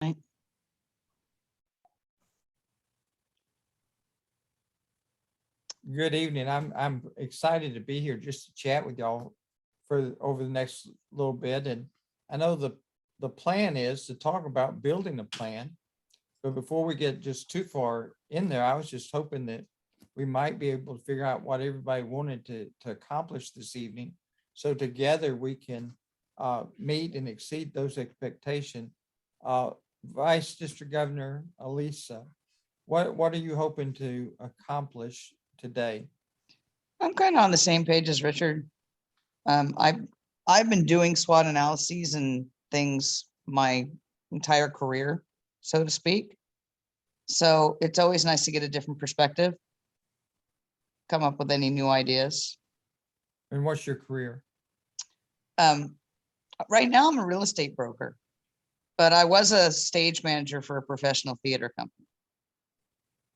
Right. Good evening. I'm excited to be here just to chat with y'all for over the next little bit. And I know the plan is to talk about building a plan. But before we get just too far in there, I was just hoping that we might be able to figure out what everybody wanted to accomplish this evening. So together we can meet and exceed those expectations. Vice District Governor Elisa, what are you hoping to accomplish today? I'm kind of on the same page as Richard. I've been doing SWOT analyses and things my entire career, so to speak. So it's always nice to get a different perspective, come up with any new ideas. And what's your career? Right now I'm a real estate broker, but I was a stage manager for a professional theater company.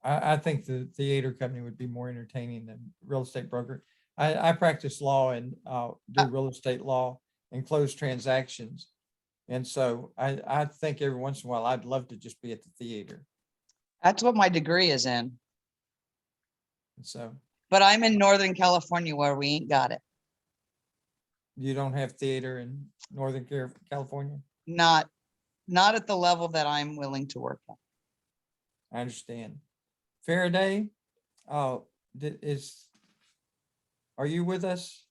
I think the theater company would be more entertaining than real estate broker. I practice law and do real estate law and close transactions. And so I think every once in a while, I'd love to just be at the theater. That's what my degree is in, And so but I'm in Northern California where we ain't got it. you don't have theater in Northern California? Not at the level that I'm willing to work at. I understand. Faraday, are you with us?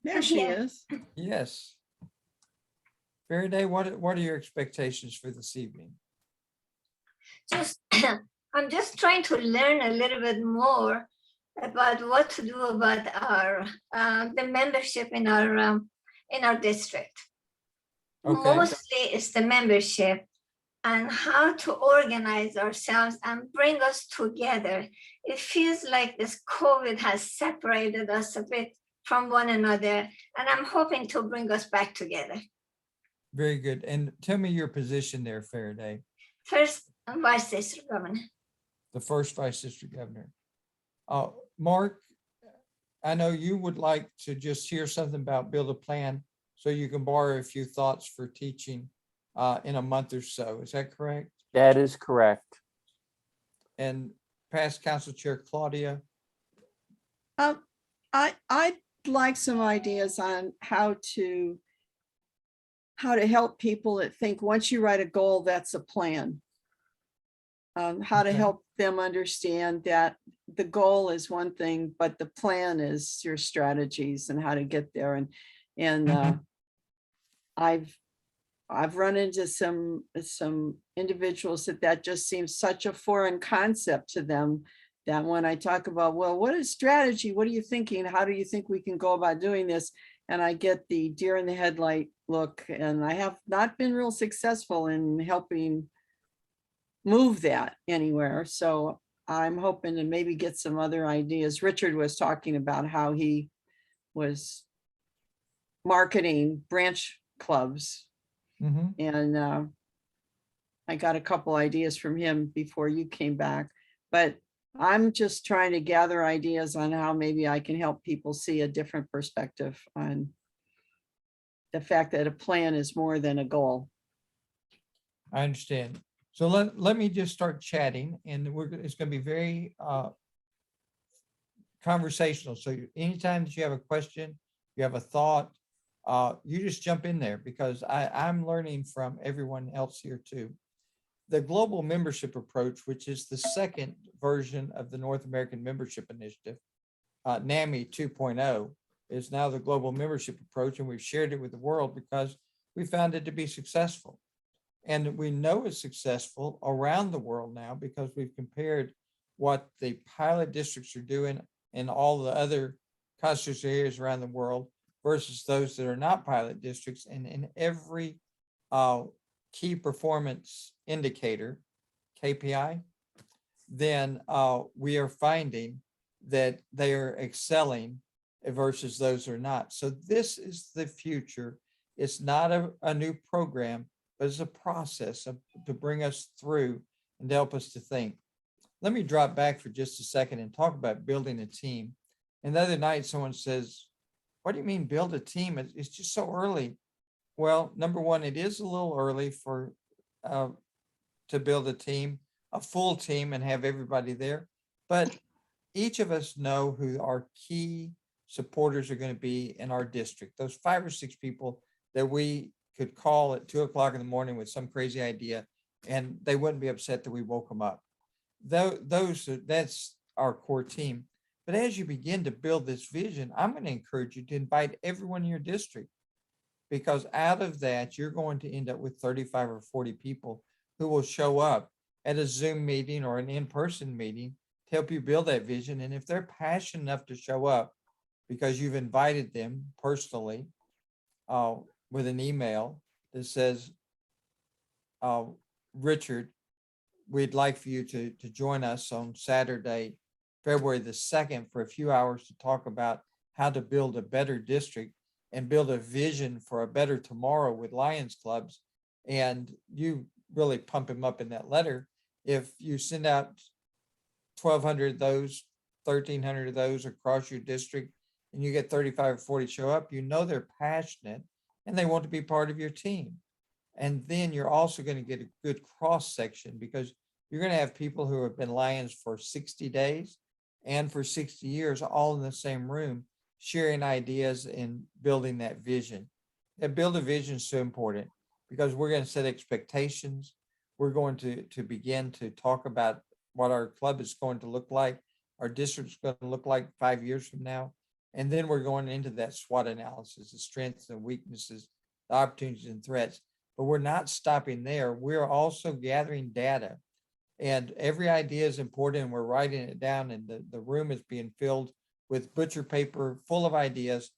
There she is. Yes. Faraday, what are your expectations for this evening? Just I'm just trying to learn a little bit more about what to do about our the membership in our district. Okay. Mostly it's the membership and how to organize ourselves and bring us together. It feels like this COVID has separated us a bit from one another, and I'm hoping to bring us back together. Very good. And tell me your position there, Faraday. First, Vice District Governor. The first Vice District Governor. Mark, I know you would like to just hear something about build a plan so you can borrow a few thoughts for teaching in a month or so. Is that correct? That is correct. And past Council Chair Claudia. I'd like some ideas on how to help people that think once you write a goal, that's a plan. How to Okay. help them understand that the goal is one thing, but the plan is your strategies and how to get there. And I've run into some individuals that just seems such a foreign concept to them, that when I talk about, well, what is strategy? What are you thinking? How do you think we can go about doing this? And I get the deer in the headlight look, and I have not been real successful in helping move that anywhere. So I'm hoping to maybe get some other ideas. Richard was talking about how he was marketing branch clubs, Mhm. and I got a couple ideas from him before you came back, but I'm just trying to gather ideas on how maybe I can help people see a different perspective on the fact that a plan is more than a goal. I understand. So let me just start chatting, and it's going to be very conversational. So anytime that you have a question, you have a thought, you just jump in there, because I'm learning from everyone else here too. The global membership approach, which is the second version of the North American Membership Initiative, NAMI 2.0, is now the global membership approach, and we've shared it with the world because we found it to be successful. And we know it's successful around the world now because we've compared what the pilot districts are doing in all the other constitutional areas around the world versus those that are not pilot districts. And in every key performance indicator, KPI, then we are finding that they are excelling versus those who are not. So this is the future. It's not a new program, but it's a process to bring us through and to help us to think. Let me drop back for just a second and talk about building a team. And the other night, someone says, what do you mean build a team? It's just so early. Well, number one, it is a little early for, uh, to build a team, a full team and have everybody there. But each of us know who our key supporters are going to be in our district. Those 5 or 6 people that we could call at 2 o'clock in the morning with some crazy idea, and they wouldn't be upset that we woke them up. That's our core team. But as you begin to build this vision, I'm going to encourage you to invite everyone in your district, because out of that, you're going to end up with 35 or 40 people who will show up at a Zoom meeting or an in-person meeting to help you build that vision. And if they're passionate enough to show up because you've invited them personally, with an email that says, Richard, we'd like for you to join us on Saturday, February the 2nd, for a few hours to talk about how to build a better district and build a vision for a better tomorrow with Lions clubs. And you really pump him up in that letter. If you send out 1,200 of those, 1,300 of those across your district, and you get 35 or 40 show up, you know they're passionate and they want to be part of your team. And then you're also going to get a good cross section, because you're going to have people who have been Lions for 60 days and for 60 years, all in the same room, sharing ideas and building that vision. And build a vision is so important, because we're going to set expectations. We're going to begin to talk about what our club is going to look like, our district's going to look like 5 years from now. And then we're going into that SWOT analysis, the strengths and weaknesses, the opportunities and threats. But we're not stopping there. We're also gathering data, and every idea is important. And we're writing it down, and the room is being filled with butcher paper full of ideas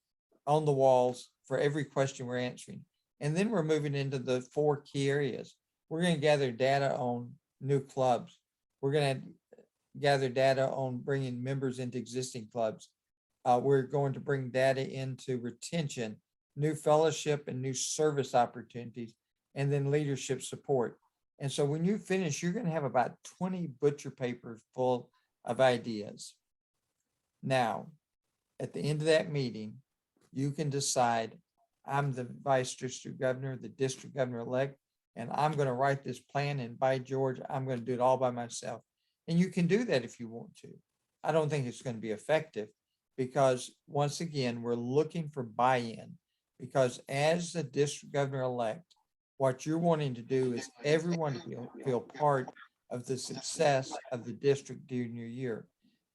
on the walls for every question we're answering. And then we're moving into the 4 key areas. We're going to gather data on new clubs. We're going to gather data on bringing members into existing clubs. We're going to bring data into retention, new fellowship and new service opportunities, and then leadership support. And so when you finish, you're going to have about 20 butcher papers full of ideas. Now, at the end of that meeting, you can decide, I'm the vice district governor, the district governor elect, and I'm going to write this plan, and by George, I'm going to do it all by myself. And you can do that if you want to. I don't think it's going to be effective, because once again, we're looking for buy-in, because as the district governor elect, what you're wanting to do is everyone feel part of the success of the district during your year.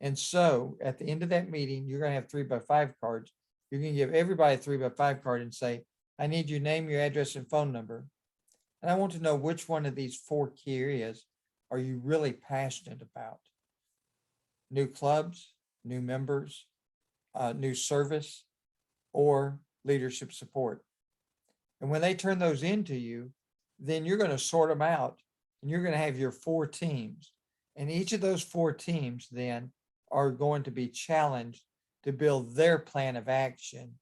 And so at the end of that meeting, you're going to have 3x5 cards. You're going to give everybody a 3x5 card and say, I need your name, your address, and phone number. And I want to know which one of these 4 key areas are you really passionate about? New clubs, new members, new service, or leadership support. And when they turn those into you, then you're going to sort them out, and you're going to have your 4 teams. And each of those 4 teams then are going to be challenged to build their plan of action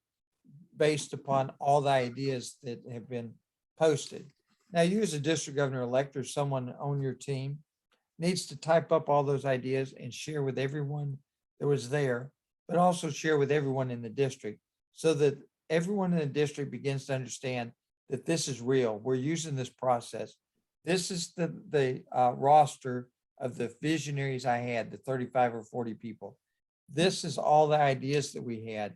based upon all the ideas that have been posted. Now, you as a district governor elect or someone on your team needs to type up all those ideas and share with everyone that was there, but also share with everyone in the district, so that everyone in the district begins to understand that this is real. We're using this process. This is the roster of the visionaries I had, the 35 or 40 people. This is all the ideas that we had.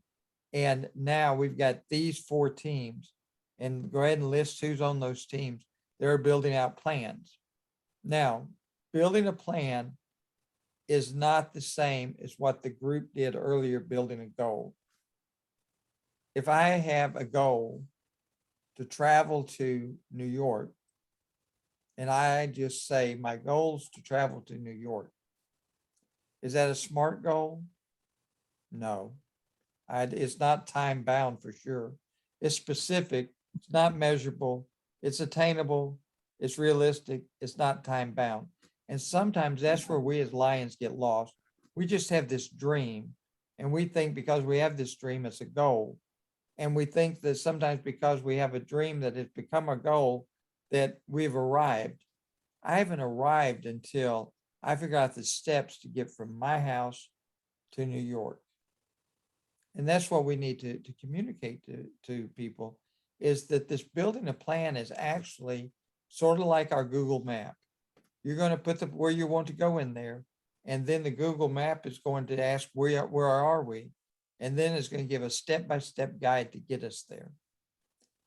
And now we've got these 4 teams, and go ahead and list who's on those teams. They're building out plans. Now, building a plan is not the same as what the group did earlier, building a goal. If I have a goal to travel to New York, and I just say my goal is to travel to New York, is that a SMART goal? No, it's not time bound for sure. It's specific, it's not measurable, it's attainable, it's realistic, it's not time bound. And sometimes that's where we as Lions get lost. We just have this dream, and we think because we have this dream, it's a goal. And we think that sometimes because we have a dream that has become a goal, that we've arrived. I haven't arrived until I figure out the steps to get from my house to New York. And that's what we need to communicate to people, is that this building a plan is actually sort of like our Google map. You're going to put where you want to go in there. And then the Google map is going to ask, where are we? And then it's going to give a step-by-step guide to get us there.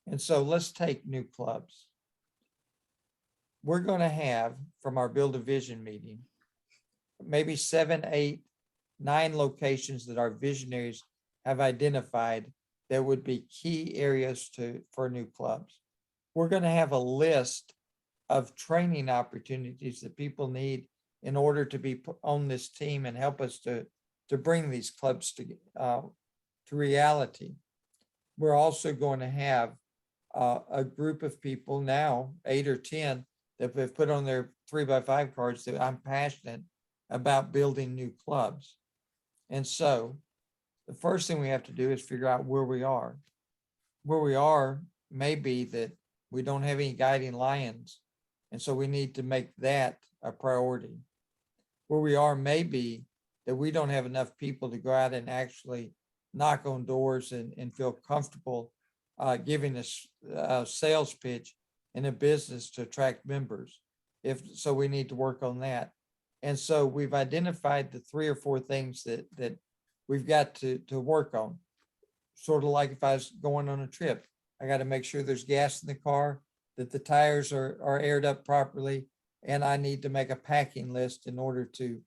And so let's take new clubs. We're going to have, from our Build a Vision meeting, maybe 7, 8, 9 locations that our visionaries have identified that would be key areas for new clubs. We're going to have a list of training opportunities that people need in order to be on this team and help us to bring these clubs to reality. We're also going to have a group of people now, 8 or 10, that have put on their 3x5 cards that I'm passionate about building new clubs. And so the first thing we have to do is figure out where we are. Where we are may be that we don't have any guiding lions. And so we need to make that a priority. Where we are may be that we don't have enough people to go out and actually knock on doors and feel comfortable giving a sales pitch in a business to attract members. So we need to work on that. And so we've identified the 3 or 4 things that we've got to work on. Sort of like if I was going on a trip, I got to make sure there's gas in the car, that the tires are aired up properly, and I need to make a packing list in order to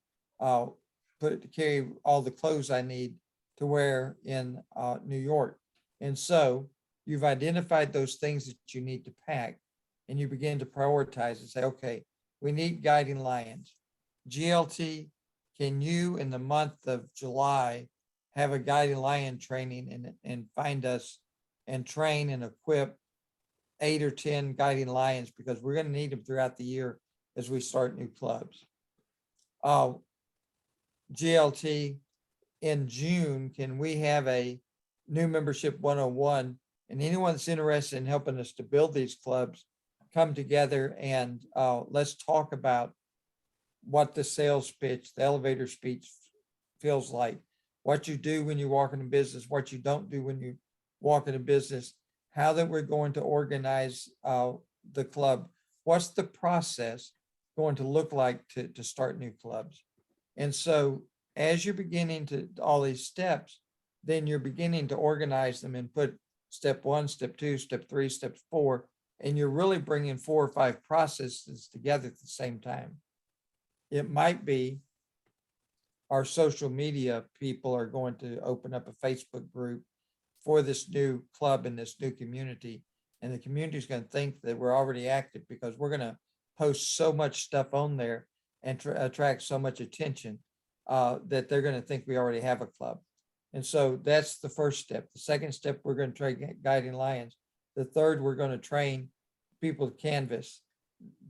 carry all the clothes I need to wear in New York. And so you've identified those things that you need to pack, and you begin to prioritize and say, okay, we need guiding lions. GLT, can you in the month of July have a guiding lion training and find us and train and equip 8 or 10 guiding lions, because we're going to need them throughout the year as we start new clubs. GLT, in June, can we have a new membership 101, and anyone that's interested in helping us to build these clubs, come together and let's talk about what the sales pitch, the elevator speech feels like, what you do when you walk into business, what you don't do when you walk into business, how that we're going to organize the club, what's the process going to look like to start new clubs. And so as you're beginning to all these steps, then you're beginning to organize them and put step 1, step 2, step 3, step 4, and you're really bringing 4 or 5 processes together at the same time. It might be our social media people are going to open up a Facebook group for this new club and this new community. And the community is going to think that we're already active because we're going to post so much stuff on there and attract so much attention that they're going to think we already have a club. And so that's the first step. The second step, we're going to train guiding lions. The third, we're going to train people to canvas.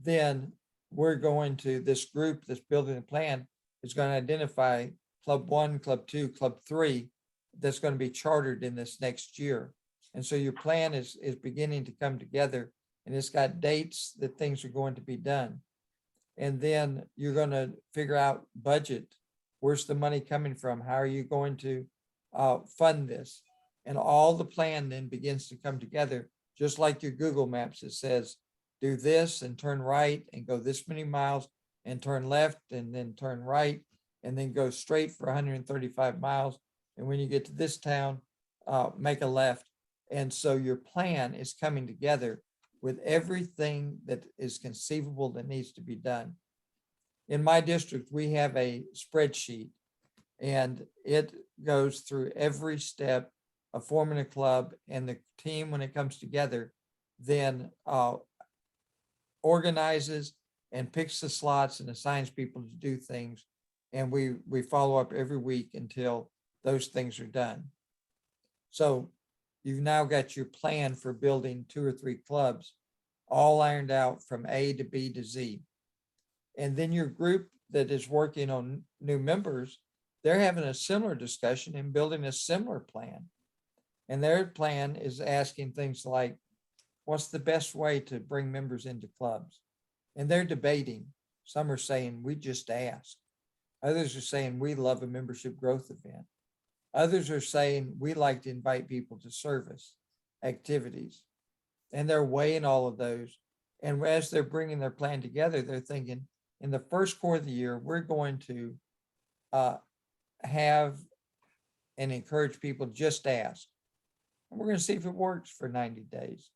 Then we're going to, this group that's building a plan is going to identify club 1, club 2, club 3 that's going to be chartered in this next year. And so your plan is beginning to come together, and it's got dates that things are going to be done. And then you're going to figure out budget. Where's the money coming from? How are you going to fund this? And all the plan then begins to come together, just like your Google Maps. It says, do this and turn right and go this many miles and turn left and then turn right and then go straight for 135 miles. And when you get to this town, make a left. And so your plan is coming together with everything that is conceivable that needs to be done. In my district, we have a spreadsheet, and it goes through every step of forming a club, and the team, when it comes together, then organizes and picks the slots and assigns people to do things. And we follow up every week until those things are done. So you've now got your plan for building 2 or 3 clubs, all ironed out from A to B to Z. And then your group that is working on new members, they're having a similar discussion and building a similar plan. And their plan is asking things like, what's the best way to bring members into clubs? And they're debating. Some are saying, we just ask. Others are saying, we love a membership growth event. Others are saying we like to invite people to service activities. And they're weighing all of those. And as they're bringing their plan together, they're thinking in the first quarter of the year, we're going to have and encourage people just ask. And we're going to see if it works for 90 days.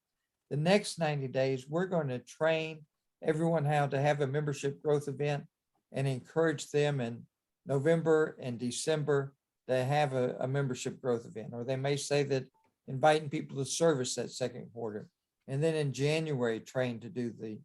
The next 90 days, we're going to train everyone how to have a membership growth event and encourage them in November and December to have a membership growth event. Or they may say that inviting people to service that second quarter. And then in January, train to do the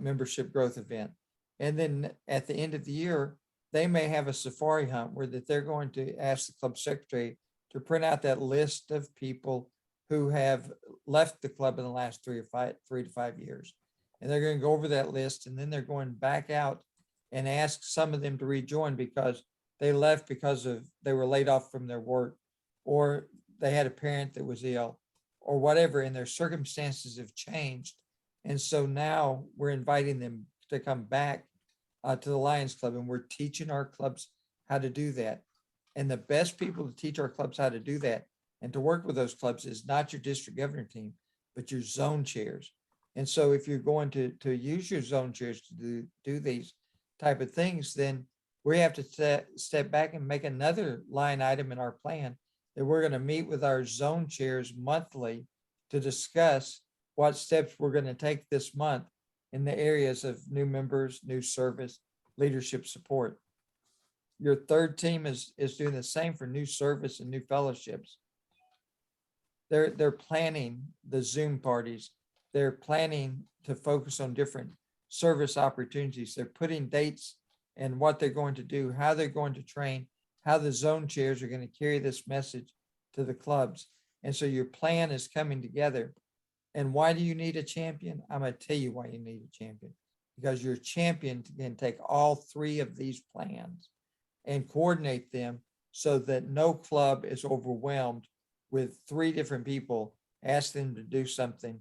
membership growth event. And then at the end of the year, they may have a safari hunt where that they're going to ask the club secretary to print out that list of people who have left the club in the last 3 to 5 years. And they're going to go over that list, and then they're going back out and ask some of them to rejoin because they left because they were laid off from their work, or they had a parent that was ill, or whatever, and their circumstances have changed. And so now we're inviting them to come back to the Lions Club, and we're teaching our clubs how to do that. And the best people to teach our clubs how to do that and to work with those clubs is not your district governor team, but your zone chairs. And so if you're going to use your zone chairs to do these type of things, then we have to step back and make another line item in our plan that we're going to meet with our zone chairs monthly to discuss what steps we're going to take this month in the areas of new members, new service, leadership support. Your third team is doing the same for new service and new fellowships. They're planning the Zoom parties. They're planning to focus on different service opportunities. They're putting dates and what they're going to do, how they're going to train, how the zone chairs are going to carry this message to the clubs. And so your plan is coming together. And why do you need a champion? I'm going to tell you why you need a champion. Because your champion can take all three of these plans and coordinate them so that no club is overwhelmed with 3 different people asking them to do something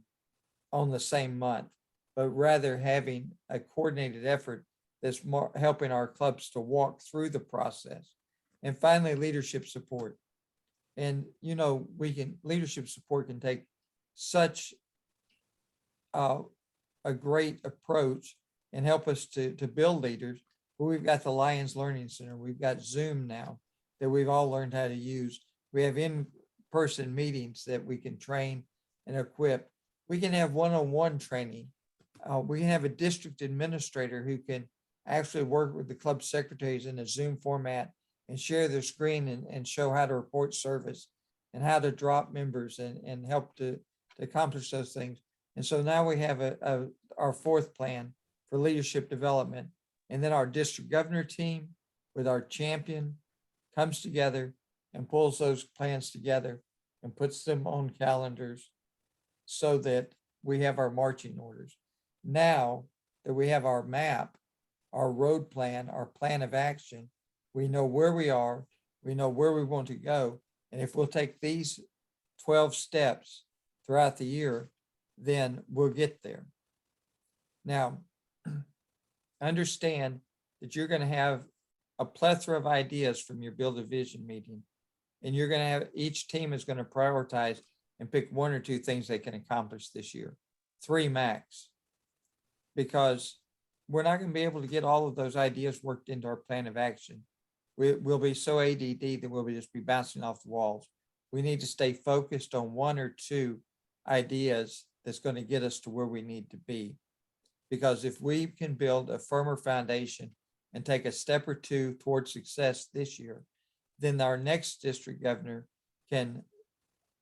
on the same month, but rather having a coordinated effort that's more helping our clubs to walk through the process. And finally, leadership support. And, leadership support can take such a great approach and help us to build leaders. But we've got the Lions Learning Center. We've got Zoom now that we've all learned how to use. We have in-person meetings that we can train and equip. We can have one-on-one training. We can have a district administrator who can actually work with the club secretaries in a Zoom format and share their screen and show how to report service and how to drop members and help to accomplish those things. And so now we have our fourth plan for leadership development. And then our district governor team with our champion comes together and pulls those plans together and puts them on calendars so that we have our marching orders. Now that we have our map, our road plan, our plan of action, we know where we are, we know where we want to go. And if we'll take these 12 steps throughout the year, then we'll get there. Now, understand that you're going to have a plethora of ideas from your Build a Vision meeting. And you're going to have, each team is going to prioritize and pick 1 or 2 things they can accomplish this year, 3 max, because we're not going to be able to get all of those ideas worked into our plan of action. We'll be so ADD that we'll just be bouncing off the walls. We need to stay focused on 1 or 2 ideas that's going to get us to where we need to be. Because if we can build a firmer foundation and take a step or 2 towards success this year, then our next district governor can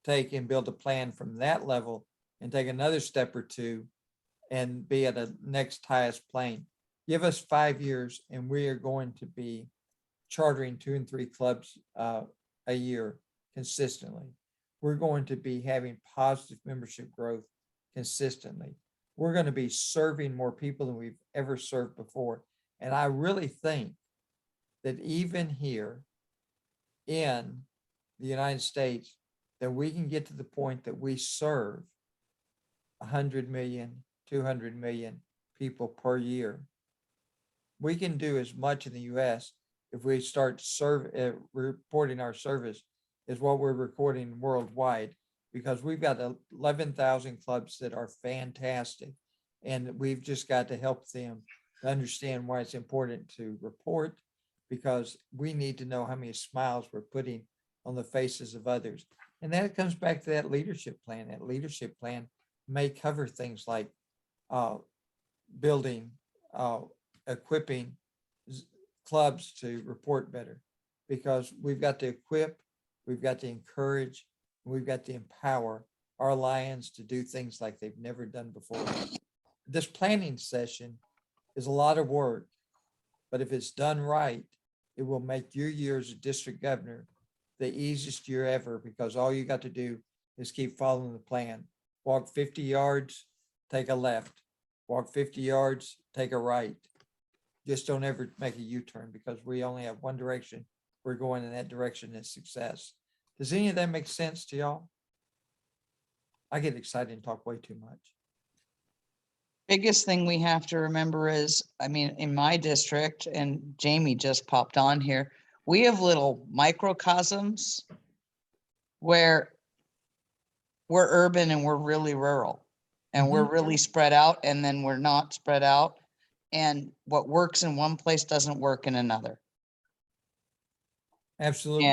take and build a plan from that level and take another step or 2 and be at a next highest plane. Give us 5 years and we are going to be chartering 2 and 3 clubs a year consistently. We're going to be having positive membership growth consistently. We're going to be serving more people than we've ever served before. And I really think that even here in the United States, that we can get to the point that we serve 100 million, 200 million people per year. We can do as much in the US if we start reporting our service is what we're recording worldwide, because we've got 11,000 clubs that are fantastic. And we've just got to help them understand why it's important to report, because we need to know how many smiles we're putting on the faces of others. And then it comes back to that leadership plan. That leadership plan may cover things like building, equipping clubs to report better, because we've got to equip, we've got to encourage, we've got to empower our Lions to do things like they've never done before. This planning session is a lot of work, but if it's done right, it will make your year as a district governor the easiest year ever, because all you got to do is keep following the plan. Walk 50 yards, take a left. Walk 50 yards, take a right. Just don't ever make a U-turn, because we only have one direction. We're going in that direction is success. Does any of that make sense to y'all? I get excited and talk way too much. Biggest thing we have to remember is, I mean, in my district, and Jamie just popped on here, we have little microcosms where we're urban and we're really rural, and we're really spread out, and then we're not spread out. And what works in one place doesn't work in another. Absolutely.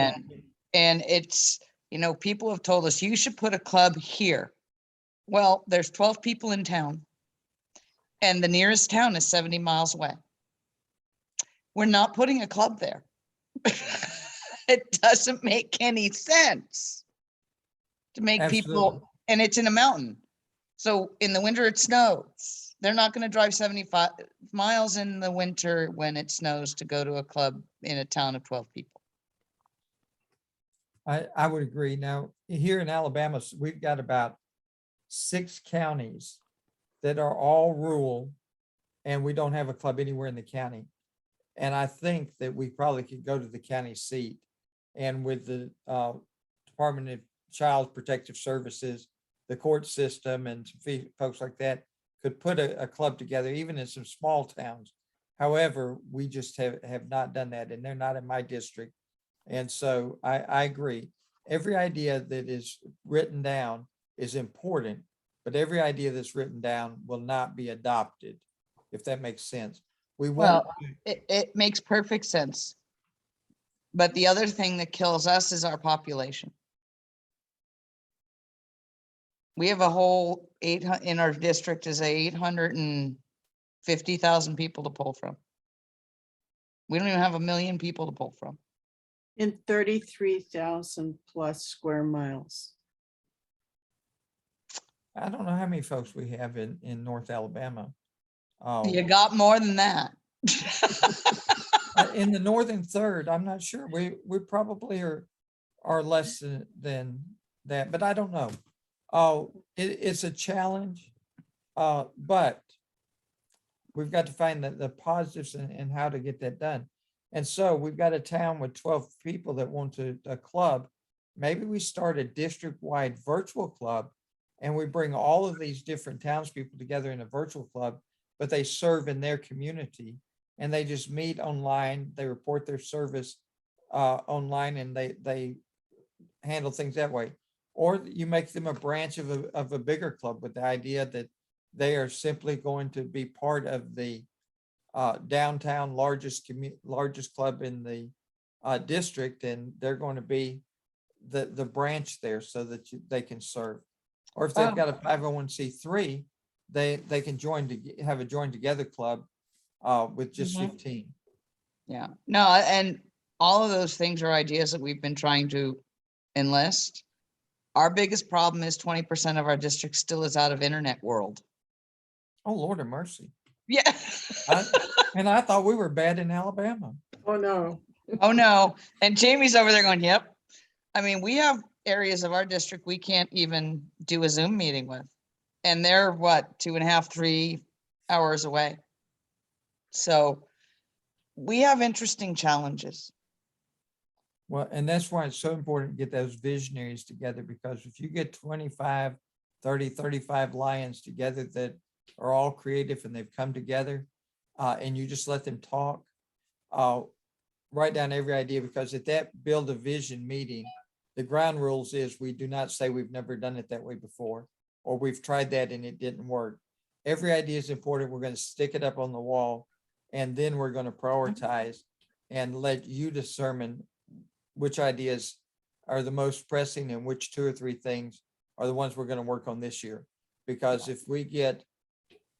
And it's, you know, people have told us you should put a club here. Well, there's 12 people in town, and the nearest town is 70 miles away. We're not putting a club there. It doesn't make any sense to make Absolutely. people, and it's in a mountain. So in the winter it snows. They're not going to drive 75 miles in the winter when it snows to go to a club in a town of 12 people. I would agree. Now, here in Alabama, we've got about 6 counties that are all rural, and we don't have a club anywhere in the county. And I think that we probably could go to the county seat, and with the Department of Child Protective Services, the court system, and some folks like that could put a club together, even in some small towns. However, we just have not done that, and they're not in my district. And so I agree. Every idea that is written down is important, but every idea that's written down will not be adopted, if that makes sense. We won't. Well, it makes perfect sense. But the other thing that kills us is our population. We have a whole 800 in our district is 850,000 people to pull from. We don't even have 1 million people to pull from. In 33,000 plus square miles. I don't know how many folks we have in North Alabama. You got more than that. In the northern third, I'm not sure. We probably are less than that, but I don't know. It's a challenge, but we've got to find the positives and how to get that done. And so we've got a town with 12 people that want a club. Maybe we start a district-wide virtual club, and we bring all of these different townspeople together in a virtual club, but they serve in their community, and they just meet online. They report their service online, and they handle things that way. Or you make them a branch of a bigger club with the idea that they are simply going to be part of the downtown largest club in the district, and they're going to be the branch there so that they can serve. Or if they've got a 501c3, they can have a join together club with just 15. Yeah, no, and all of those things are ideas that we've been trying to enlist. Our biggest problem is 20% of our district still is out of internet world. Oh, Lord of mercy. Yeah. And I thought we were bad in Alabama. Oh, no. Oh, no. And Jamie's over there going, yep. I mean, we have areas of our district we can't even do a Zoom meeting with. And they're what, 2.5, 3 hours away. So we have interesting challenges. Well, and that's why it's so important to get those visionaries together, because if you get 25, 30, 35 Lions together that are all creative and they've come together, and you just let them talk, write down every idea, because at that build a vision meeting, the ground rules is we do not say we've never done it that way before, or we've tried that and it didn't work. Every idea is important. We're going to stick it up on the wall, and then we're going to prioritize and let you determine which ideas are the most pressing and which 2 or 3 things are the ones we're going to work on this year. Because if we get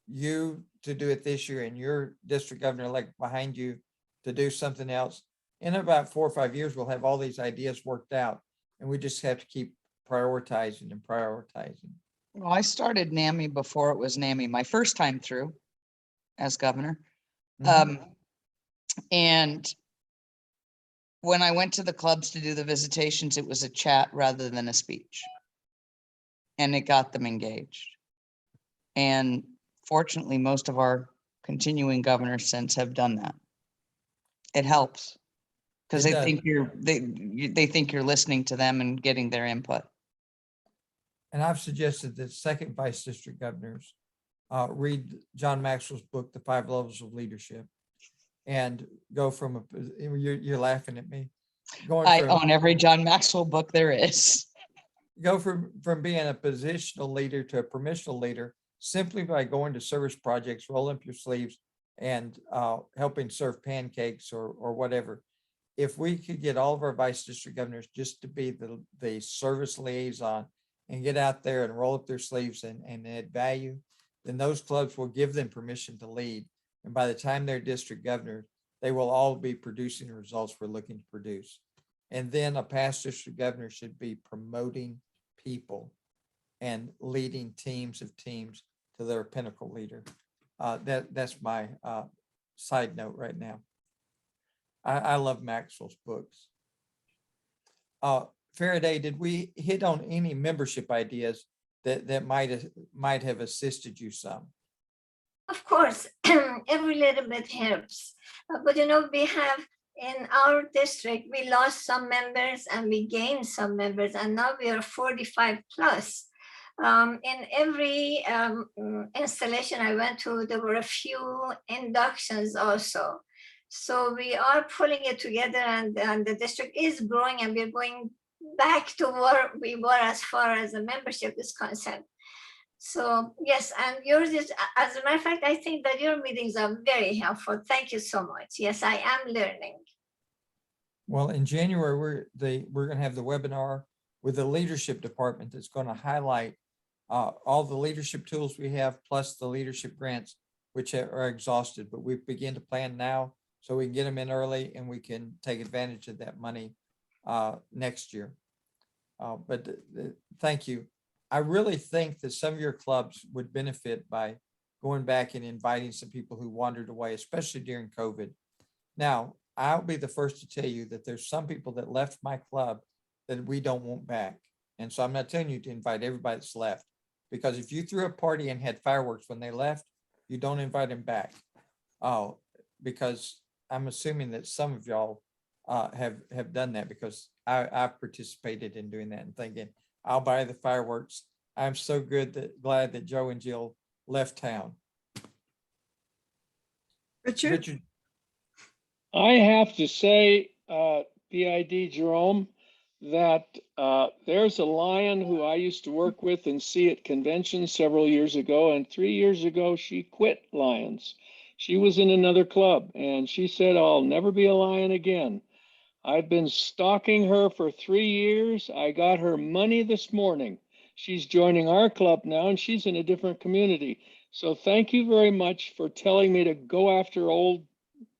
you to do it this year and your district governor elect behind you to do something else, in about 4 or 5 years, we'll have all these ideas worked out, and we just have to keep prioritizing and prioritizing. Well, I started NAMI before it was NAMI, my first time through as governor. Mhm. And when I went to the clubs to do the visitations, it was a chat rather than a speech. And it got them engaged. And fortunately, most of our continuing governors since have done that. It helps. Because It they does. think they think you're listening to them and getting their input. And I've suggested that second vice district governors read John Maxwell's book, The 5 Levels of Leadership, and go from you're laughing at me. I own every John Maxwell book there is. Go from being a positional leader to a permissional leader simply by going to service projects, roll up your sleeves, and helping serve pancakes or whatever. If we could get all of our vice district governors just to be the service liaison and get out there and roll up their sleeves and add value, then those clubs will give them permission to lead. And by the time they're district governors, they will all be producing the results we're looking to produce. And then a past district governor should be promoting people and leading teams of teams to their pinnacle leader. That's my side note right now. I love Maxwell's books. Faraday, did we hit on any membership ideas that might have assisted you some? Of course, every little bit helps. But we have in our district, we lost some members and we gained some members, and now we are 45 plus. In every installation I went to, there were a few inductions also. So we are pulling it together, and the district is growing, and we're going back to where we were as far as the membership is concerned. So yes, and yours is, as a matter of fact, I think that your meetings are very helpful. Thank you so much. Yes, I am learning. Well, in January, we're going to have the webinar with the leadership department that's going to highlight all the leadership tools we have, plus the leadership grants, which are exhausted, but we begin to plan now so we can get them in early and we can take advantage of that money next year. But thank you. I really think that some of your clubs would benefit by going back and inviting some people who wandered away, especially during COVID. Now, I'll be the first to tell you that there's some people that left my club that we don't want back. And so I'm not telling you to invite everybody that's left, because if you threw a party and had fireworks when they left, you don't invite them back. Oh, because I'm assuming that some of y'all have done that, because I've participated in doing that and thinking, I'll buy the fireworks. I'm so glad that Joe and Jill left town. Richard? I have to say, PID Jerome, that there's a lion who I used to work with and see at conventions several years ago, and 3 years ago she quit Lions. She was in another club and she said, I'll never be a lion again. I've been stalking her for 3 years. I got her money this morning. She's joining our club now and she's in a different community. So thank you very much for telling me to go after old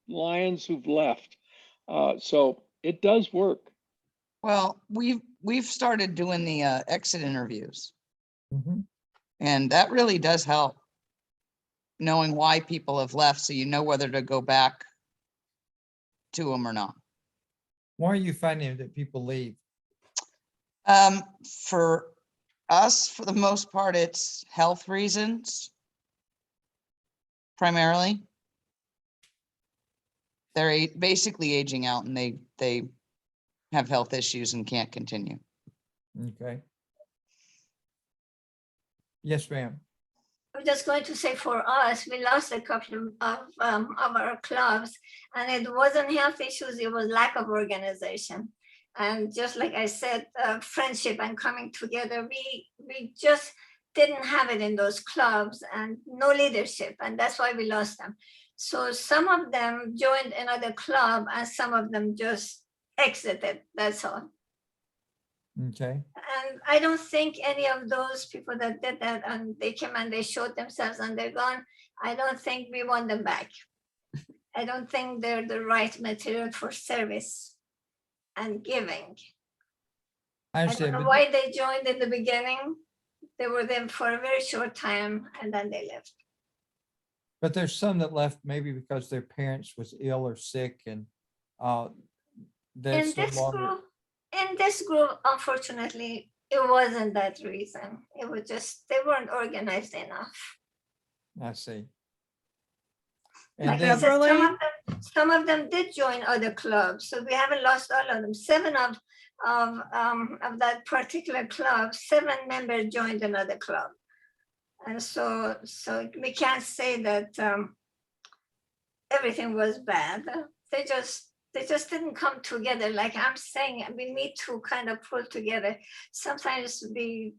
lions who've left. So it does work. Well, we've started doing the exit interviews, Mhm. and that really does help, knowing why people have left, so you know whether to go back to them or not. Why are you finding that people leave? For us, for the most part, it's health reasons. Primarily. They're basically aging out, and they have health issues and can't continue. Okay. Yes, ma'am. I'm just going to say for us, we lost a couple of our clubs, and it wasn't health issues, it was lack of organization. And just like I said, friendship and coming together, we just didn't have it in those clubs, and no leadership, and that's why we lost them. So some of them joined another club and some of them just exited, that's all. Okay. And I don't think any of those people that did that and they came and they showed themselves and they're gone, I don't think we want them back. I don't think they're the right material for service and giving. I I don't understand, know but why they joined in the beginning. They were there for a very short time and then they left. there's some that left maybe because their parents was ill or sick and that's no longer. In this group, unfortunately, it wasn't that reason. It was just they weren't organized enough. I see. And Like I then, said, some of them did join other clubs, so we haven't lost all of them. 7 of that particular club, 7 members joined another club, and so we can't say that everything was bad. They just didn't come together. Like I'm saying, we need to kind of pull together. Sometimes we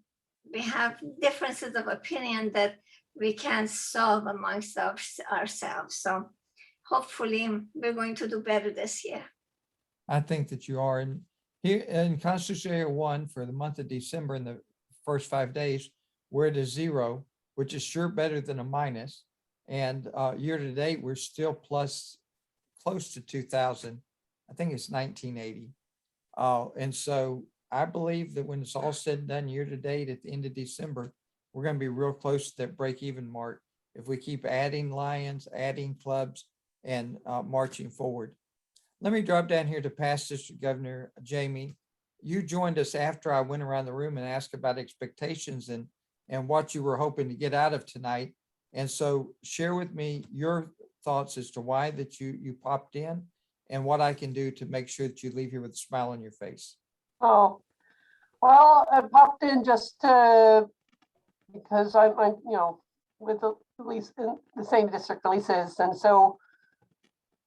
have differences of opinion that we can solve amongst ourselves. So hopefully we're going to do better this year. I think that you are in here in Constitution Area 1 for the month of December in the first 5 days, we're at a 0, which is sure better than a minus. And year to date, we're still plus close to 2000. I think it's 1980. And so I believe that when it's all said and done year to date at the end of December, we're going to be real close to that break even mark if we keep adding Lions, adding clubs, and marching forward. Let me drop down here to past District Governor Jamie. You joined us after I went around the room and asked about expectations and what you were hoping to get out of tonight. And so share with me your thoughts as to why that you popped in and what I can do to make sure that you leave here with a smile on your face. Oh, well, I popped in just because I'm with the Lisa in the same district Lisa is, and so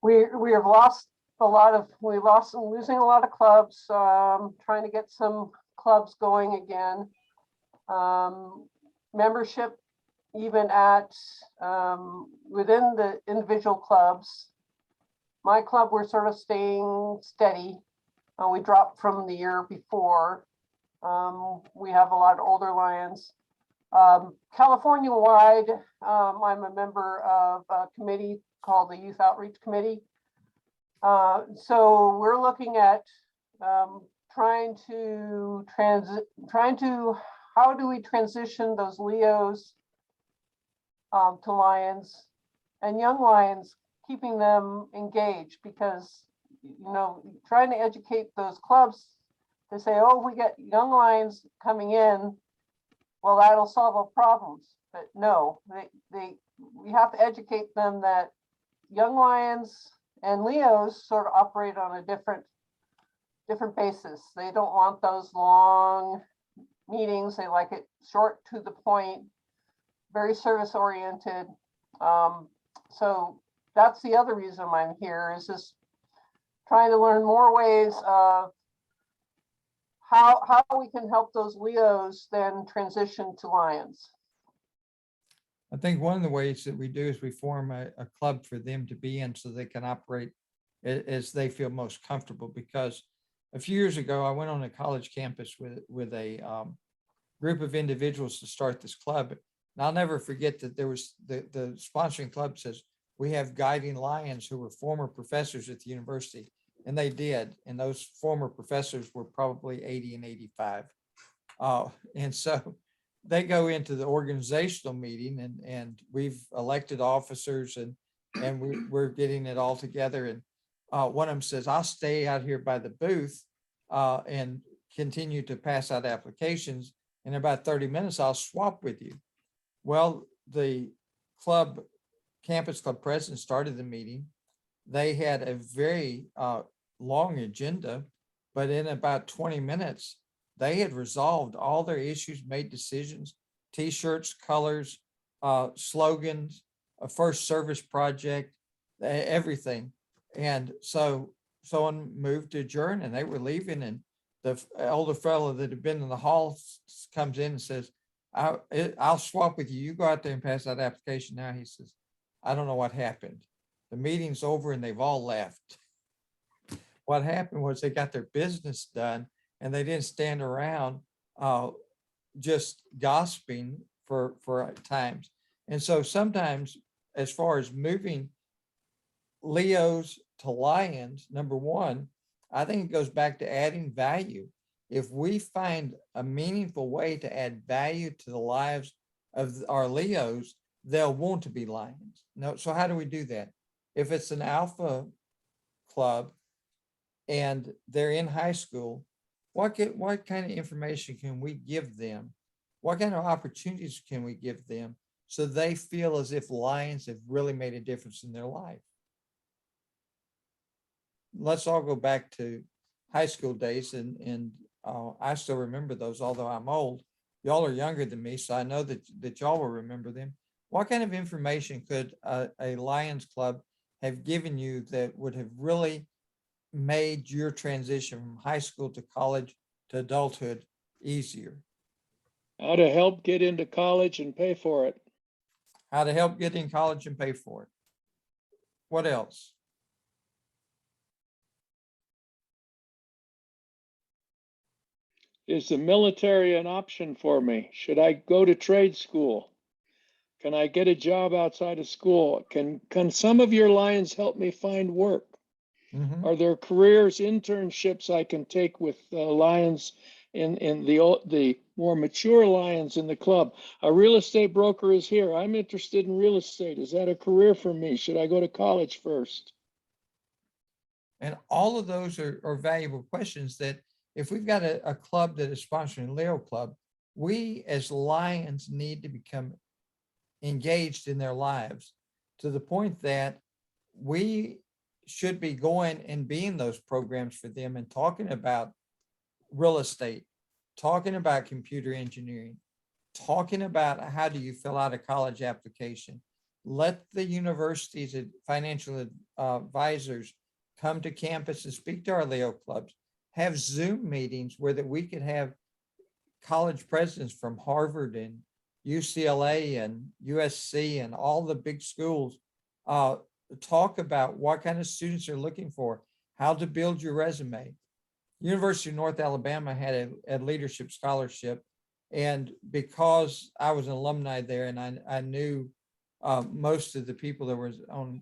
we have lost losing a lot of clubs, trying to get some clubs going again. Membership, even at within the individual clubs. My club, we're sort of staying steady. We dropped from the year before. We have a lot of older Lions. California-wide, I'm a member of a committee called the Youth Outreach Committee. So we're looking at trying to how do we transition those Leos to Lions and young Lions, keeping them engaged, because trying to educate those clubs to say, oh, we get young Lions coming in, well, that'll solve our problems. But no, we have to educate them that young Lions and Leos sort of operate on a different basis. They don't want those long meetings. They like it short, to the point, very service oriented. So that's the other reason I'm here, is just trying to learn more ways of how we can help those Leos then transition to Lions. I think one of the ways that we do is we form a club for them to be in so they can operate as they feel most comfortable. Because a few years ago, I went on a college campus with a group of individuals to start this club. And I'll never forget that there was the sponsoring club says, we have guiding Lions who were former professors at the university. And they did. And those former professors were probably 80 and 85. And so they go into the organizational meeting and we've elected officers and we're getting it all together. And one of them says, I'll stay out here by the booth and continue to pass out applications. In about 30 minutes, I'll swap with you. Well, the campus club president started the meeting. They had a very long agenda, but in about 20 minutes, they had resolved all their issues, made decisions, t-shirts, colors, slogans, a first service project, everything. And so someone moved to adjourn and they were leaving, and the older fellow that had been in the hall comes in and says, I'll swap with you. You go out there and pass that application now. He says, I don't know what happened. The meeting's over and they've all left. What happened was they got their business done and they didn't stand around just gossiping for times. And so sometimes, as far as moving Leos to Lions, number one, I think it goes back to adding value. If we find a meaningful way to add value to the lives of our Leos, they'll want to be Lions. No, so how do we do that? If it's an alpha club and they're in high school, what kind of information can we give them? What kind of opportunities can we give them so they feel as if Lions have really made a difference in their life? Let's all go back to high school days, and I still remember those, although I'm old. Y'all are younger than me, so I know that y'all will remember them. What kind of information could a Lions Club have given you that would have really made your transition from high school to college to adulthood easier? How to help get into college and pay for it. How to help get in college and pay for it. What else? Is the military an option for me? Should I go to trade school? Can I get a job outside of school? Can some of your Lions help me find work? Mhm. Are there careers, internships I can take with Lions in the more mature Lions in the club? A real estate broker is here. I'm interested in real estate. Is that a career for me? Should I go to college first? And all of those are valuable questions that if we've got a club that is sponsoring Leo Club, we as Lions need to become engaged in their lives to the point that we should be going and being those programs for them and talking about real estate, talking about computer engineering, talking about how do you fill out a college application. Let the universities and financial advisors come to campus and speak to our Leo clubs. Have Zoom meetings where that we could have college presidents from Harvard and UCLA and USC and all the big schools talk about what kind of students are looking for, how to build your resume. University of North Alabama had a leadership scholarship, and because I was an alumni there and I knew most of the people that was on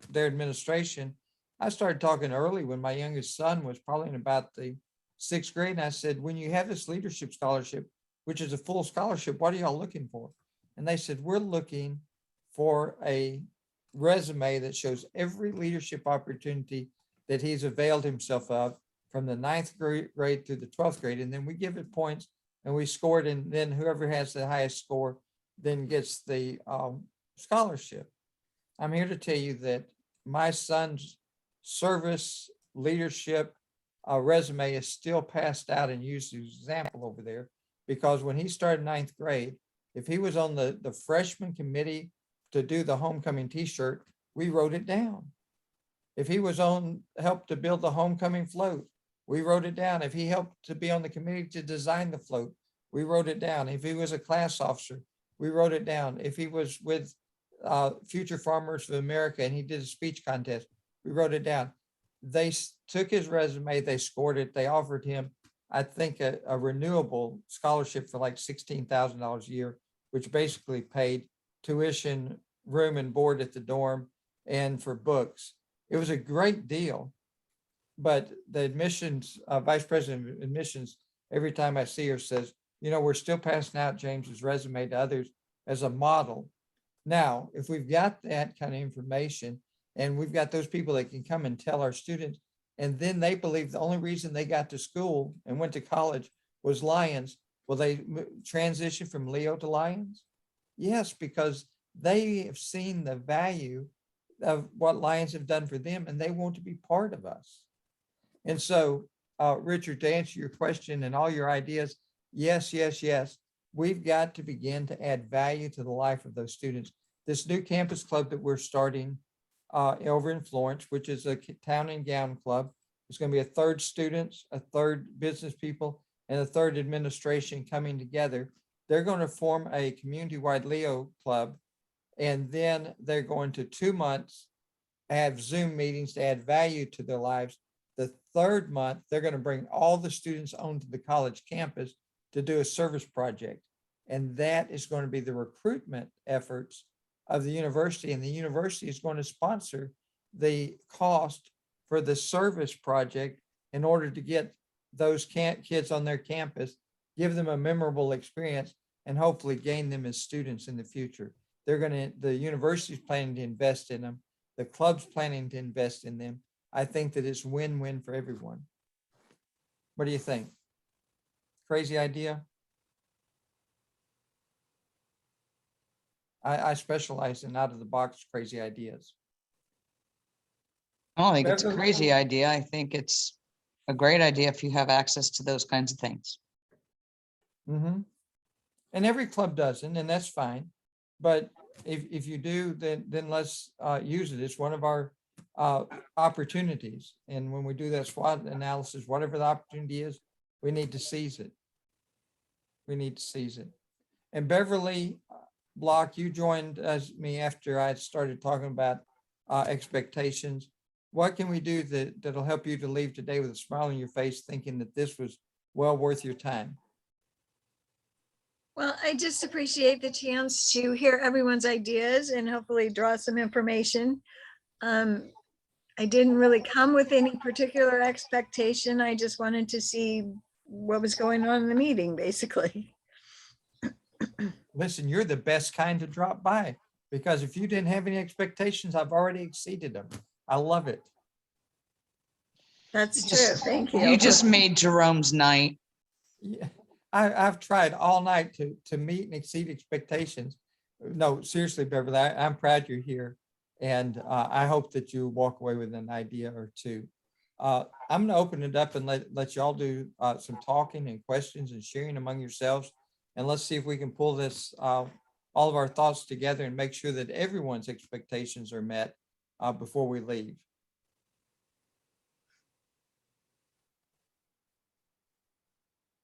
their administration, I started talking early when my youngest son was probably in about the 6th grade. And I said, when you have this leadership scholarship, which is a full scholarship, what are y'all looking for? And they said, we're looking for a resume that shows every leadership opportunity that he's availed himself of from the 9th grade through the 12th grade. And then we give it points and we score it. And then whoever has the highest score then gets the scholarship. I'm here to tell you that my son's service leadership resume is still passed out and used as an example over there, because when he started 9th grade, if he was on the freshman committee to do the homecoming t-shirt, we wrote it down. If he was helped to build the homecoming float, we wrote it down. If he helped to be on the committee to design the float, we wrote it down. If he was a class officer, we wrote it down. If he was with Future Farmers of America and he did a speech contest, we wrote it down. They took his resume, they scored it, they offered him, I think, a renewable scholarship for like $16,000 a year, which basically paid tuition, room and board at the dorm, and for books. It was a great deal. But the admissions, vice president of admissions, every time I see her says, you know, we're still passing out James's resume to others as a model. Now, if we've got that kind of information and we've got those people that can come and tell our students, and then they believe the only reason they got to school and went to college was Lions, will they transition from Leo to Lions? Yes, because they have seen the value of what Lions have done for them and they want to be part of us. And so, Richard, to answer your question and all your ideas, yes, yes, yes. we've got to begin to add value to the life of those students. This new campus club that we're starting over in Florence, which is a town and gown club, it's going to be a third students, a third business people, and a third administration coming together. They're going to form a community-wide Leo club, and then they're going to 2 months have Zoom meetings to add value to their lives. The third month, they're going to bring all the students onto the college campus to do a service project. And that is going to be the recruitment efforts of the university. And the university is going to sponsor the cost for the service project in order to get those kids on their campus, give them a memorable experience, and hopefully gain them as students in the future. The university's planning to invest in them. The club's planning to invest in them. I think that it's win-win for everyone. What do you think? Crazy idea? I specialize in out-of-the-box crazy ideas. I don't think it's a Beverly? crazy idea. I think it's a great idea if you have access to those kinds of things. Mm-hmm. And every club doesn't, and that's fine. But if you do, then let's use it. It's one of our opportunities. And when we do that SWOT analysis, whatever the opportunity is, we need to seize it. We need to seize it. And Beverly Block, you joined me after I started talking about expectations. What can we do that'll help you to leave today with a smile on your face, thinking that this was well worth your time? Well, I just appreciate the chance to hear everyone's ideas and hopefully draw some information. I didn't really come with any particular expectation. I just wanted to see what was going on in the meeting, basically. Listen, you're the best kind to drop by, because if you didn't have any expectations, I've already exceeded them. I love it. That's You true. just- Thank you. You just made Jerome's night. Yeah, I've tried all night to meet and exceed expectations. No, seriously, Beverly, I'm proud you're here. And I hope that you walk away with an idea or two. I'm going to open it up and let y'all do some talking and questions and sharing among yourselves. And let's see if we can pull this, all of our thoughts together and make sure that everyone's expectations are met before we leave.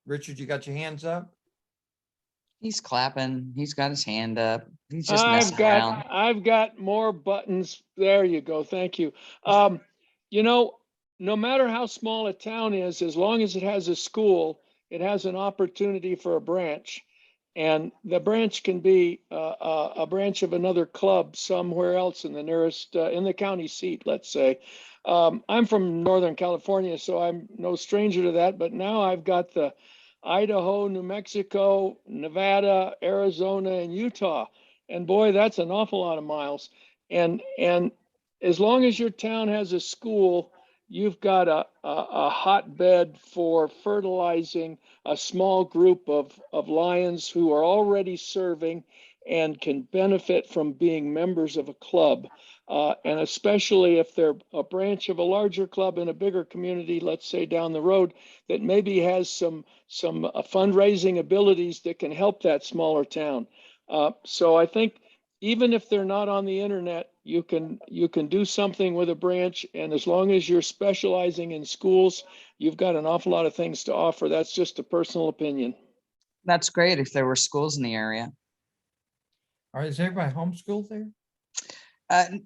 Richard, you got your hands up? He's clapping. He's got his hand up. He's just messing around. I've got more buttons. There you go. Thank you. You know, no matter how small a town is, as long as it has a school, it has an opportunity for a branch. And the branch can be a branch of another club somewhere else in the nearest, in the county seat, let's say. I'm from Northern California, so I'm no stranger to that, but now I've got the Idaho, New Mexico, Nevada, Arizona, and Utah. And boy, that's an awful lot of miles. And as long as your town has a school, you've got a hotbed for fertilizing a small group of Lions who are already serving and can benefit from being members of a club. And especially if they're a branch of a larger club in a bigger community, let's say down the road, that maybe has some fundraising abilities that can help that smaller town. So I think even if they're not on the internet, you can do something with a branch. And as long as you're specializing in schools, you've got an awful lot of things to offer. That's just a personal opinion. That's great if there were schools in the area. All right, is everybody homeschooled there?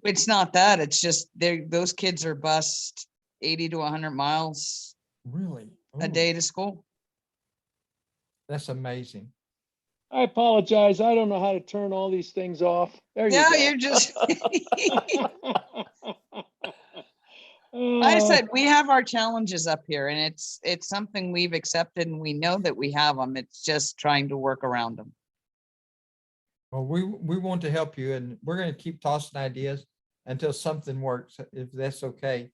It's not that, it's just those kids are bused 80 to 100 miles Really? a Ooh, day to school. That's amazing. I apologize. I don't know how to turn all these things off. There you Yeah, go. you're just, I Oh, said, we have our challenges up here and it's something we've accepted and we know that we have them. It's just trying to work around them. Well, we want to help you, and we're going to keep tossing ideas until something works, if that's okay.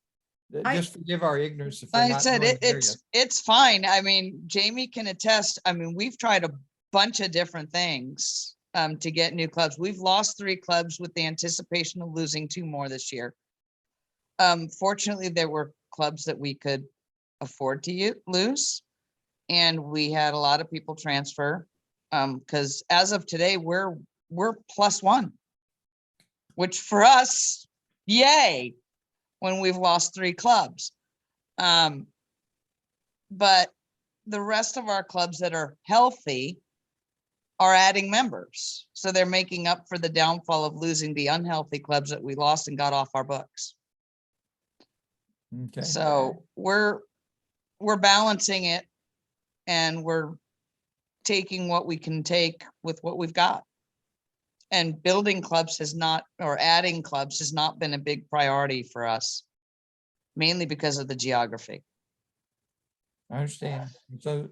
Just forgive our ignorance if they're I not said, knowing the area. it's fine. I mean, Jamie can attest. I mean, we've tried a bunch of different things to get new clubs. We've lost 3 clubs with the anticipation of losing 2 more this year. Fortunately, there were clubs that we could afford to lose, and we had a lot of people transfer. Because as of today, we're +1, which for us, yay, when we've lost 3 clubs. But the rest of our clubs that are healthy are adding members. So they're making up for the downfall of losing the unhealthy clubs that we lost and got off our books. Okay. So we're balancing it, and we're taking what we can take with what we've got. And building clubs has not, or adding clubs has not been a big priority for us, mainly because of the geography. I understand. So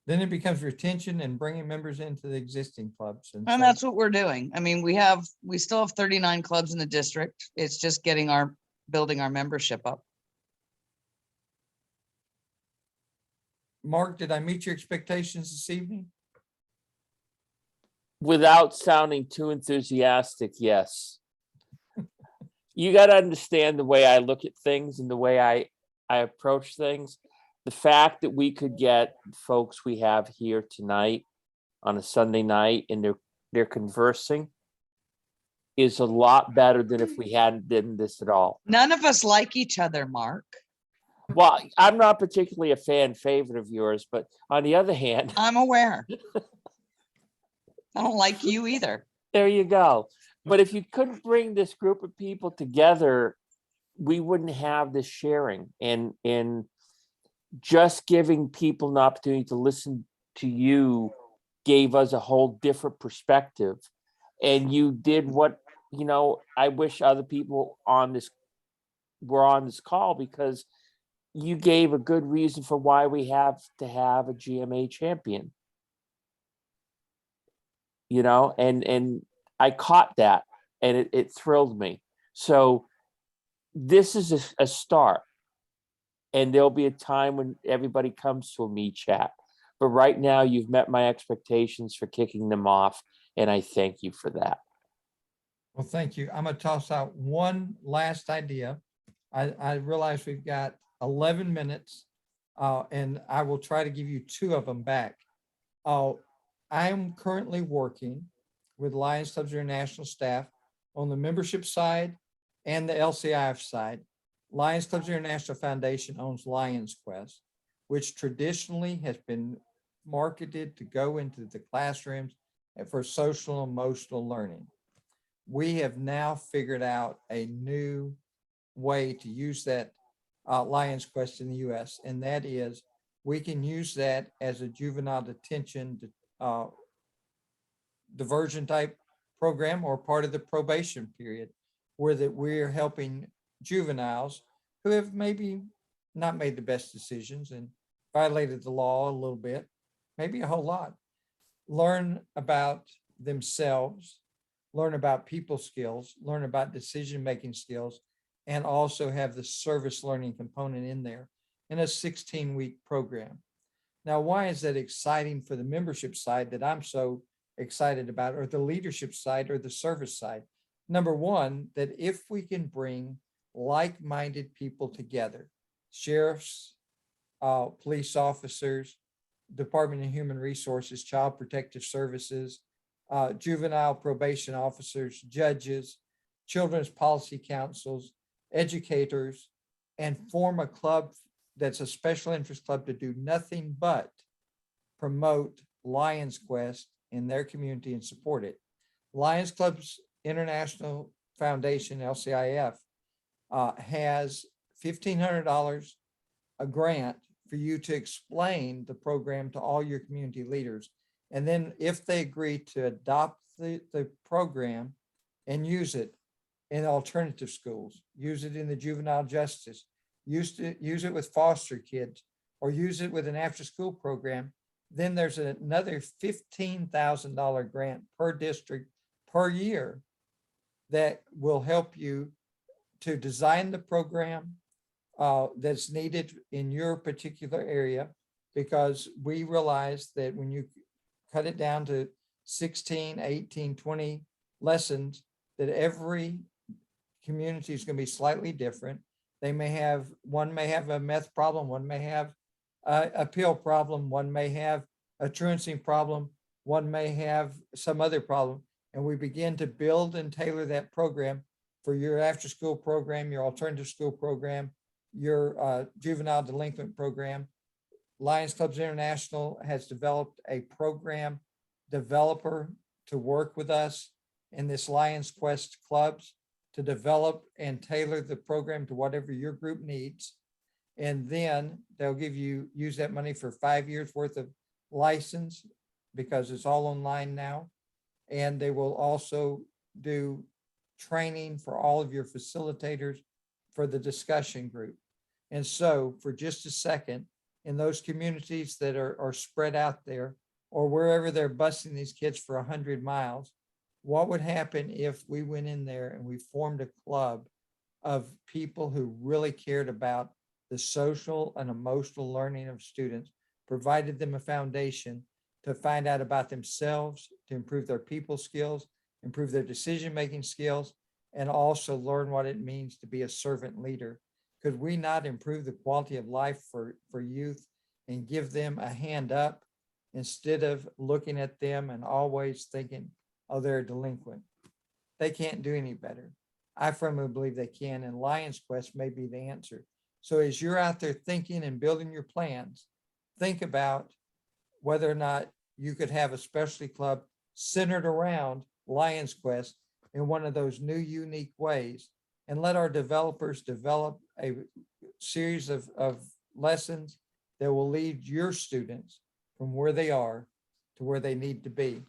then it becomes retention and bringing members into the existing clubs. And so- that's what we're doing. I mean, we still have 39 clubs in the district. It's just building our membership up. Mark, did I meet your expectations this evening? Without sounding too enthusiastic, yes. You got to understand the way I look at things and the way I approach things. The fact that we could get folks we have here tonight on a Sunday night and they're conversing is a lot better than if we hadn't done this at all. None of us like each other, Mark. Well, I'm not particularly a fan favorite of yours, but on the other hand, I'm aware. I don't like you either. there you go. But if you couldn't bring this group of people together, we wouldn't have this sharing and just giving people an opportunity to listen to you gave us a whole different perspective. And you did what, I wish other people were on this call, because you gave a good reason for why we have to have a GMA champion. And I caught that, and it thrilled me. So this is a start, and there'll be a time when everybody comes to a me chat. But right now, you've met my expectations for kicking them off, and I thank you for that. Well, thank you. I'm gonna toss out one last idea. I realize we've got 11 minutes, and I will try to give you 2 of them back. I'm currently working with Lions Clubs International staff on the membership side and the LCIF side. Lions Clubs International Foundation owns Lions Quest, which traditionally has been marketed to go into the classrooms for social and emotional learning. We have now figured out a new way to use that Lions Quest in the US, and that is we can use that as a juvenile detention diversion type program or part of the probation period, where that we're helping juveniles who have maybe not made the best decisions and violated the law a little bit, maybe a whole lot, learn about themselves, learn about people skills, learn about decision-making skills, and also have the service learning component in there in a 16-week program. Now, why is that exciting for the membership side that I'm so excited about, or the leadership side or the service side? Number one, that if we can bring like-minded people together, sheriffs, police officers, Department of Human Resources, Child Protective Services, juvenile probation officers, judges, children's policy councils, educators, and form a club that's a special interest club to do nothing but promote Lions Quest in their community and support it. Lions Clubs International Foundation, LCIF, has $1,500 a grant for you to explain the program to all your community leaders. And then if they agree to adopt the program and use it in alternative schools, use it in the juvenile justice, use it with foster kids, or use it with an after-school program, then there's another $15,000 grant per district per year that will help you to design the program that's needed in your particular area, because we realize that when you cut it down to 16, 18, 20 lessons, that every community is going to be slightly different. One may have a meth problem, one may have a pill problem, one may have a truancy problem, one may have some other problem. And we begin to build and tailor that program for your after-school program, your alternative school program, your juvenile delinquent program. Lions Clubs International has developed a program developer to work with us in this Lions Quest clubs to develop and tailor the program to whatever your group needs. And then they'll use that money for 5 years worth of license because it's all online now. And they will also do training for all of your facilitators for the discussion group. And so for just a second, in those communities that are spread out there, or wherever they're busing these kids for 100 miles, what would happen if we went in there and we formed a club of people who really cared about the social and emotional learning of students, provided them a foundation to find out about themselves, to improve their people skills, improve their decision-making skills, and also learn what it means to be a servant leader? Could we not improve the quality of life for youth and give them a hand up instead of looking at them and always thinking, oh, they're a delinquent? They can't do any better. I firmly believe they can, and Lions Quest may be the answer. So as you're out there thinking and building your plans, think about whether or not you could have a specialty club centered around Lions Quest in one of those new, unique ways, and let our developers develop a series of lessons that will lead your students from where they are to where they need to be.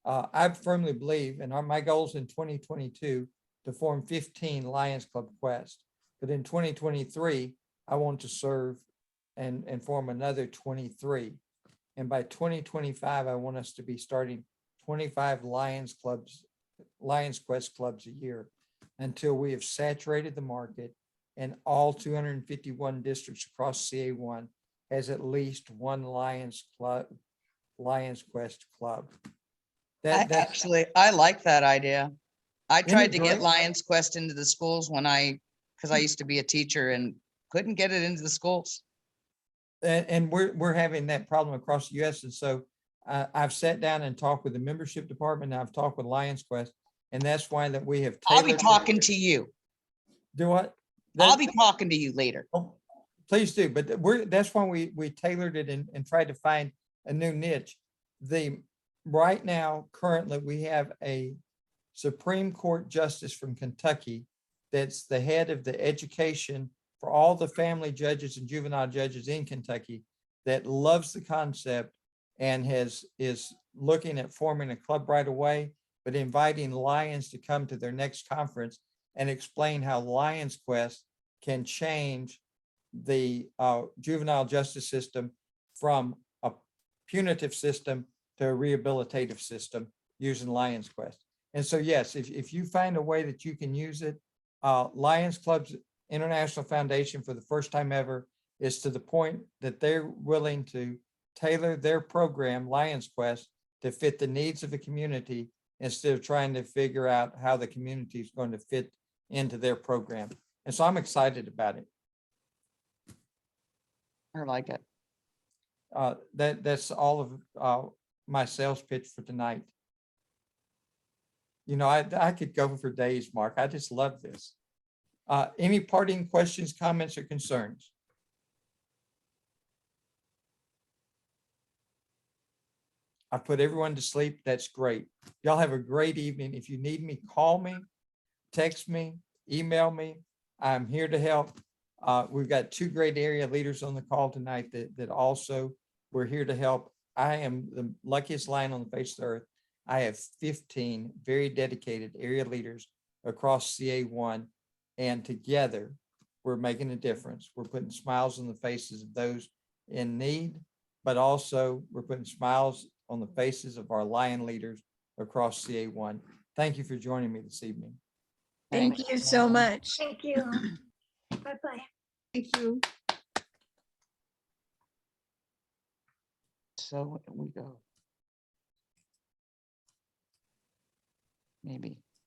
I firmly believe, and my goals in 2022 to form 15 Lions Club Quest, but in 2023, I want to serve and form another 23. And by 2025, I want us to be starting 25 Lions Quest clubs a year until we have saturated the market and all 251 districts across CA1 has at least one Lions Quest club. That's I like that idea. I tried to great? get Lions Quest into the schools because I used to be a teacher and couldn't get it into the schools. and we're having that problem across the US. And so I've sat down and talked with the membership department. And I've talked with Lions Quest, and that's why that we have. I'll be talking to you. Do what? I'll be talking to you later. Oh, please do. But that's why we tailored it and tried to find a new niche. Right now, currently, we have a Supreme Court justice from Kentucky that's the head of the education for all the family judges and juvenile judges in Kentucky that loves the concept and is looking at forming a club right away, but inviting Lions to come to their next conference and explain how Lions Quest can change the juvenile justice system from a punitive system to a rehabilitative system using Lions Quest. And so, yes, if you find a way that you can use it, Lions Clubs International Foundation for the first time ever is to the point that they're willing to tailor their program, Lions Quest, to fit the needs of the community instead of trying to figure out how the community is going to fit into their program. And so I'm excited about it. I like it. That's all of my sales pitch for tonight. You know, I could go for days, Mark. I just love this. Any parting questions, comments, or concerns? I put everyone to sleep. That's great. Y'all have a great evening. If you need me, call me, text me, email me. I'm here to help. We've got two great area leaders on the call tonight that also we're here to help. I am the luckiest lion on the face of the earth. I have 15 very dedicated area leaders across CA1, and together we're making a difference. We're putting smiles on the faces of those in need, but also we're putting smiles on the faces of our lion leaders across CA1. Thank you for joining me this evening. Thank you so much. Thank you. Bye-bye. Thank you. So we go. Maybe.